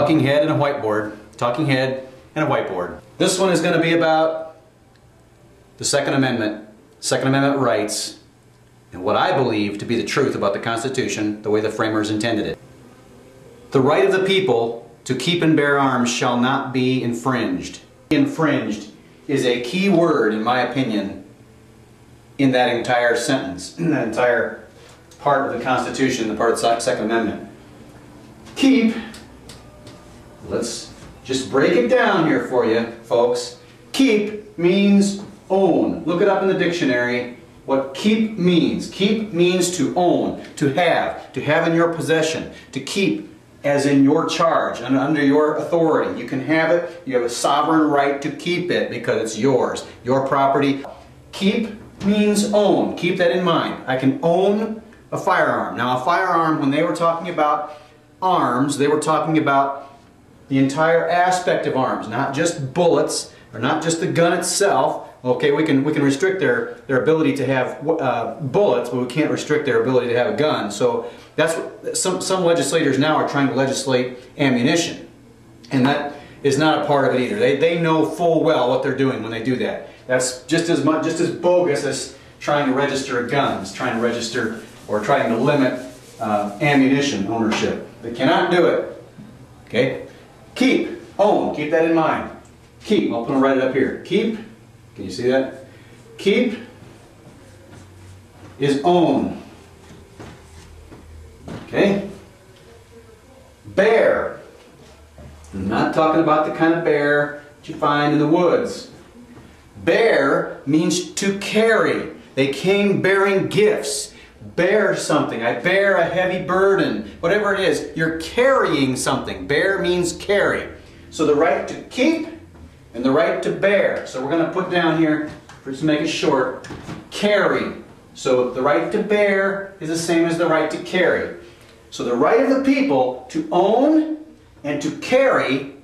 talking head and a whiteboard. Talking head and a whiteboard. This one is going to be about the Second Amendment, Second Amendment rights, and what I believe to be the truth about the Constitution, the way the framers intended it. The right of the people to keep and bear arms shall not be infringed. Infringed is a key word, in my opinion, in that entire sentence, in that entire part of the Constitution, the part of the Second Amendment. Keep, let's just break it down here for you, folks. Keep means own. Look it up in the dictionary what keep means. Keep means to own, to have in your possession, to keep as in your charge, and under your authority. You can have it, you have a sovereign right to keep it because it's yours, your property. Keep means own. Keep that in mind. I can own a firearm. Now a firearm, when they were talking about arms, they were talking about the entire aspect of arms, not just bullets, or not just the gun itself. Okay, we can restrict their ability to have bullets, but we can't restrict their ability to have a gun. So that's what some legislators now are trying to legislate ammunition, and that is not a part of it either. They know full well what they're doing when they do that. That's just as bogus as trying to register guns, trying to register or trying to limit ammunition ownership. They cannot do it. Okay, keep, own. Keep that in mind. Keep. I'll write it up here. Keep. Can you see that? Keep is own. Okay? Bear. I'm not talking about the kind of bear that you find in the woods. Bear means to carry. They came bearing gifts. Bear something. I bear a heavy burden. Whatever it is, you're carrying something. Bear means carry. So the right to keep and the right to bear. So we're going to put down here, just to make it short, carry. So the right to bear is the same as the right to carry. So the right of the people to own and to carry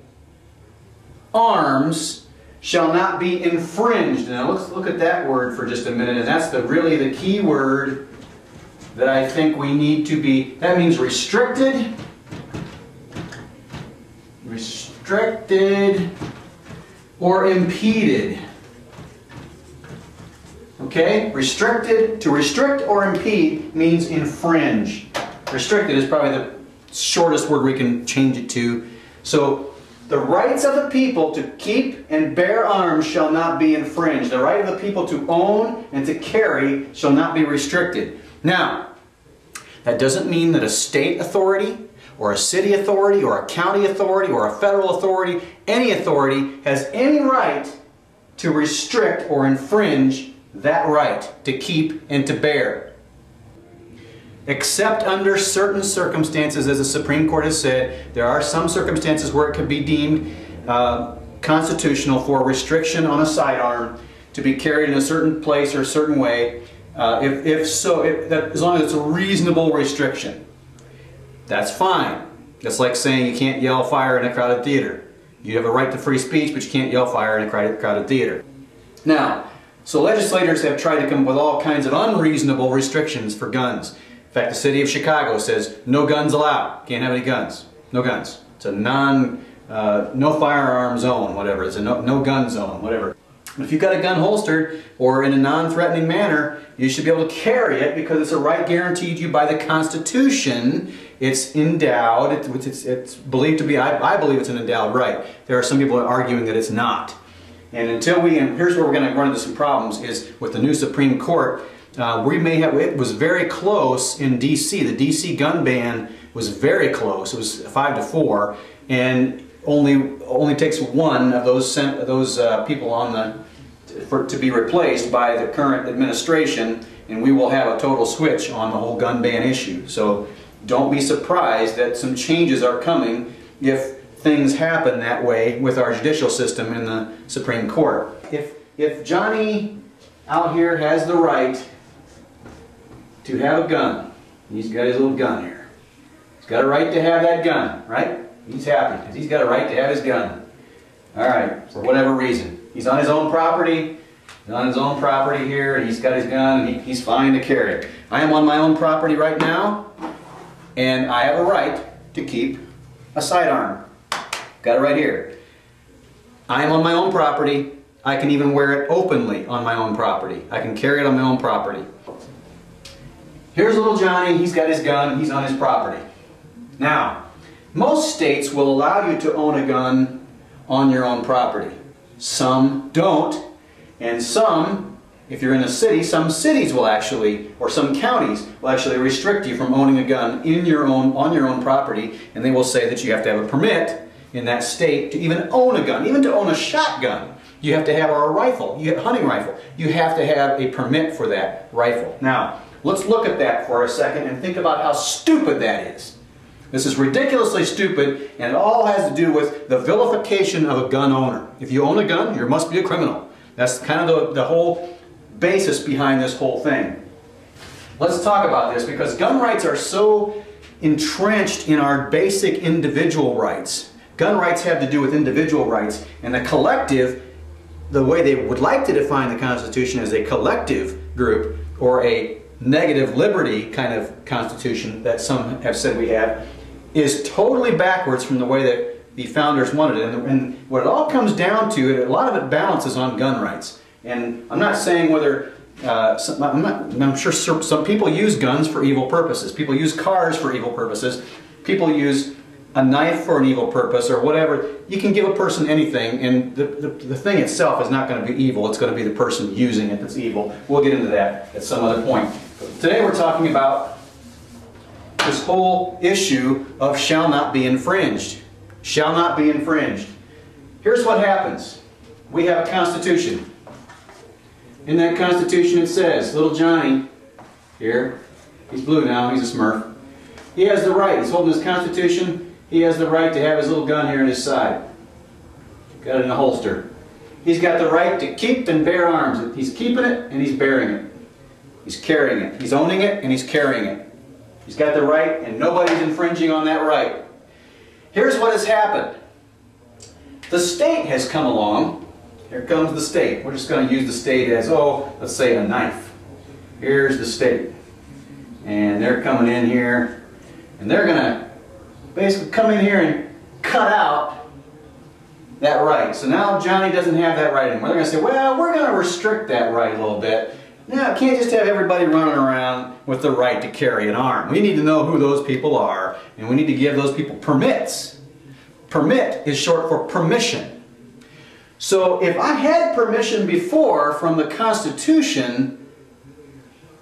arms shall not be infringed. Now let's look at that word for just a minute, and that's really the key word that I think we need to be. That means restricted. Restricted or impeded. Okay? Restricted, to restrict or impede means infringe. Restricted is probably the shortest word we can change it to. So, the rights of the people to keep and bear arms shall not be infringed. The right of the people to own and to carry shall not be restricted. Now, that doesn't mean that a state authority or a city authority, or a county authority, or a federal authority, any authority has any right to restrict or infringe that right to keep and to bear. Except under certain circumstances, as the Supreme Court has said, there are some circumstances where it could be deemed constitutional for restriction on a sidearm to be carried in a certain place or a certain way, as long as it's a reasonable restriction. That's fine. That's like saying you can't yell fire in a crowded theater. You have a right to free speech, but you can't yell fire in a crowded theater. Now, so legislators have tried to come up with all kinds of unreasonable restrictions for guns. In fact, the city of Chicago says no guns allowed. Can't have any guns. No guns. It's a no firearm zone, whatever. It's a no gun zone, whatever. If you've got a gun holstered or in a non-threatening manner, you should be able to carry it because it's a right guaranteed you by the Constitution. It's endowed. It's believed to be, I believe it's an endowed right. There are some people arguing that it's not. And here's where we're going to run into some problems, is with the new Supreme Court, it was very close in D.C. The D.C. gun ban was very close. It was 5-4, and only takes one of those people to be replaced by the current administration, and we will have a total switch on the whole gun ban issue. So don't be surprised that some changes are coming if things happen that way with our judicial system in the Supreme Court. If Johnny out here has the right to have a gun, he's got his little gun here. He's got a right to have that gun, right? He's happy because he's got a right to have his gun. All right, for whatever reason. He's on his own property. He's on his own property here, and he's got his gun, and he's fine to carry it. I am on my own property right now, and I have a right to keep a sidearm. Got it right here. I am on my own property. I can even wear it openly on my own property. I can carry it on my own property. Here's little Johnny. He's got his gun. He's on his property. Now, most states will allow you to own a gun on your own property. Some don't, and some, if you're in a city, some cities will actually, or some counties will actually restrict you from owning a gun on your own property, and they will say that you have to have a permit in that state to even own a gun, even to own a shotgun. You have to have, or a rifle, you have a hunting rifle. You have to have a permit for that rifle. Now, let's look at that for a second and think about how stupid that is. This is ridiculously stupid, and it all has to do with the vilification of a gun owner. If you own a gun, you must be a criminal. That's kind of the whole basis behind this whole thing. Let's talk about this, because gun rights are so entrenched in our basic individual rights. Gun rights have to do with individual rights, and the collective, the way they would like to define the Constitution as a collective group, or a negative liberty kind of constitution that some have said we have, is totally backwards from the way that the founders wanted it. And what it all comes down to, a lot of it balances on gun rights. And I'm not saying whether, I'm sure some people use guns for evil purposes. People use cars for evil purposes. People use a knife for an evil purpose or whatever. You can give a person anything, and the thing itself is not going to be evil. It's going to be the person using it that's evil. We'll get into that at some other point. But today we're talking about this whole issue of shall not be infringed. Shall not be infringed. Here's what happens. We have a Constitution. In that Constitution it says, little Johnny, here, he's blue now, he's a Smurf. He has the right, he's holding his Constitution, he has the right to have his little gun here on his side. Got it in a holster. He's got the right to keep and bear arms. He's keeping it and he's bearing it. He's carrying it. He's owning it and he's carrying it. He's got the right, and nobody's infringing on that right. Here's what has happened. The state has come along. Here comes the state. We're just going to use the state as, oh, let's say a knife. Here's the state. And they're coming in here, and they're going to basically come in here and cut out that right. So now Johnny doesn't have that right anymore. They're going to say, well, we're going to restrict that right a little bit. Now, can't just have everybody running around with the right to carry an arm. We need to know who those people are, and we need to give those people permits. Permit is short for permission. So if I had permission before from the Constitution,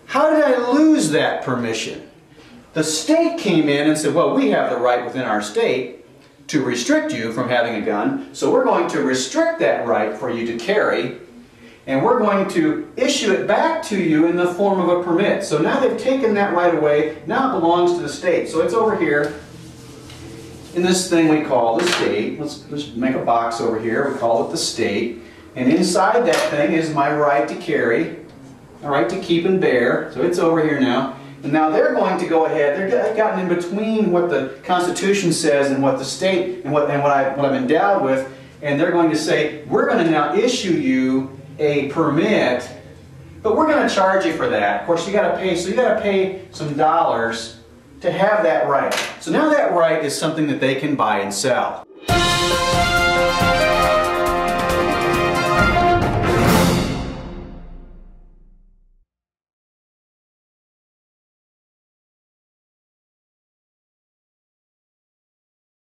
how did I lose that permission? The state came in and said, well, we have the right within our state to restrict you from having a gun, so we're going to restrict that right for you to carry, and we're going to issue it back to you in the form of a permit. So now they've taken that right away. Now it belongs to the state. So it's over here in this thing we call the state. Let's make a box over here. We call it the state. And inside that thing is my right to carry, my right to keep and bear. So it's over here now. And now they're going to go ahead. They've gotten in between what the Constitution says and what the state and what I'm endowed with. And they're going to say, we're going to now issue you a permit, but we're going to charge you for that. Of course, you got to pay. So you got to pay some dollars to have that right. So now that right is something that they can buy and sell.